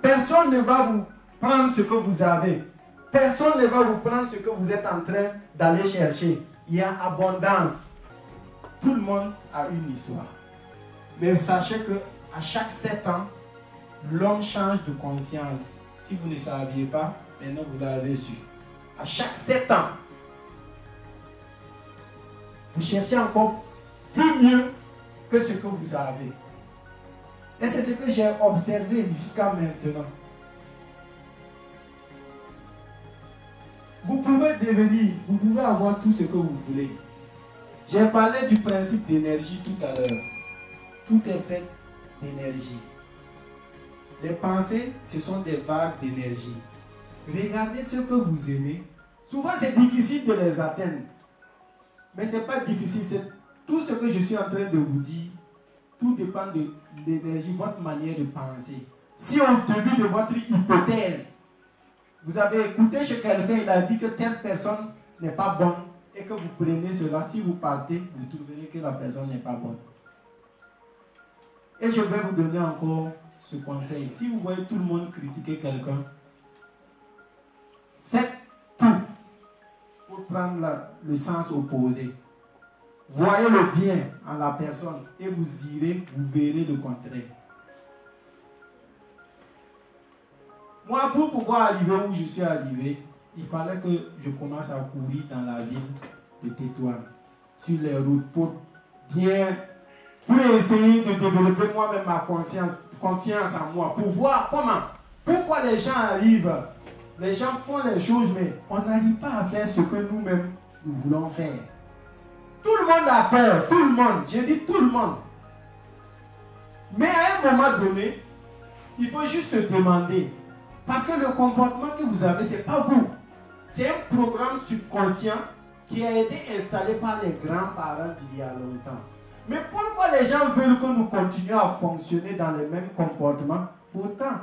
Personne ne va vous prendre ce que vous avez. Personne ne va vous prendre ce que vous êtes en train d'aller chercher. Il y a abondance. Tout le monde a une histoire. Mais sachez que à chaque 7 ans, l'homme change de conscience. Si vous ne saviez pas, maintenant vous l'avez su. À chaque 7 ans, vous cherchez encore plus mieux que ce que vous avez. Et c'est ce que j'ai observé jusqu'à maintenant. Vous pouvez devenir, vous pouvez avoir tout ce que vous voulez. J'ai parlé du principe d'énergie tout à l'heure. Tout est fait d'énergie. Les pensées, ce sont des vagues d'énergie. Regardez ce que vous aimez. Souvent, c'est difficile de les atteindre. Mais ce n'est pas difficile. C'est tout ce que je suis en train de vous dire. Tout dépend de l'énergie, votre manière de penser. Si au début de votre hypothèse, vous avez écouté chez quelqu'un, il a dit que telle personne n'est pas bonne et que vous prenez cela, si vous partez, vous trouverez que la personne n'est pas bonne. Et je vais vous donner encore ce conseil. Si vous voyez tout le monde critiquer quelqu'un, faites tout pour prendre le sens opposé. Voyez le bien en la personne et vous irez, vous verrez le contraire. Moi, pour pouvoir arriver où je suis arrivé, il fallait que je commence à courir dans la ville de Tétouan, sur les routes, pour essayer de développer moi-même ma confiance en moi, pour voir comment, pourquoi les gens arrivent, les gens font les choses, mais on n'arrive pas à faire ce que nous-mêmes nous voulons faire. Tout le monde a peur, tout le monde, j'ai dit tout le monde. Mais à un moment donné, il faut juste se demander, parce que le comportement que vous avez, ce n'est pas vous. C'est un programme subconscient qui a été installé par les grands-parents d'il y a longtemps. Mais pourquoi les gens veulent que nous continuions à fonctionner dans les mêmes comportements? Pourtant,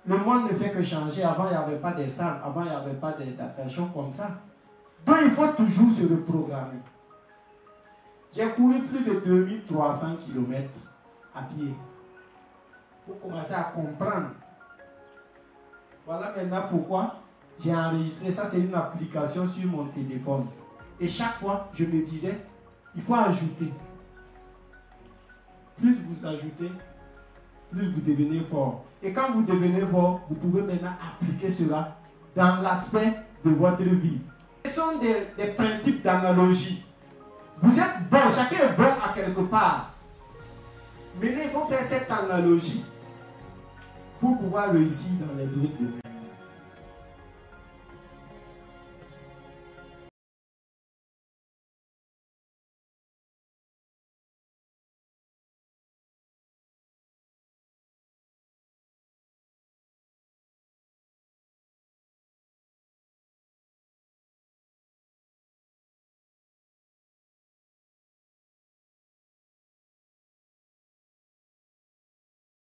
le monde ne fait que changer. Avant, il n'y avait pas des salles. Avant, il n'y avait pas d'attention comme ça. Donc, il faut toujours se reprogrammer. J'ai couru plus de 2300 km à pied pour commencer à comprendre. Voilà maintenant pourquoi j'ai enregistré. Ça, c'est une application sur mon téléphone. Et chaque fois, je me disais, il faut ajouter. Plus vous ajoutez, plus vous devenez fort. Et quand vous devenez fort, vous pouvez maintenant appliquer cela dans l'aspect de votre vie. Ce sont des principes d'analogie. Vous êtes bon, chacun est bon à quelque part. Mais il faut faire cette analogie pour pouvoir réussir dans les autres domaines.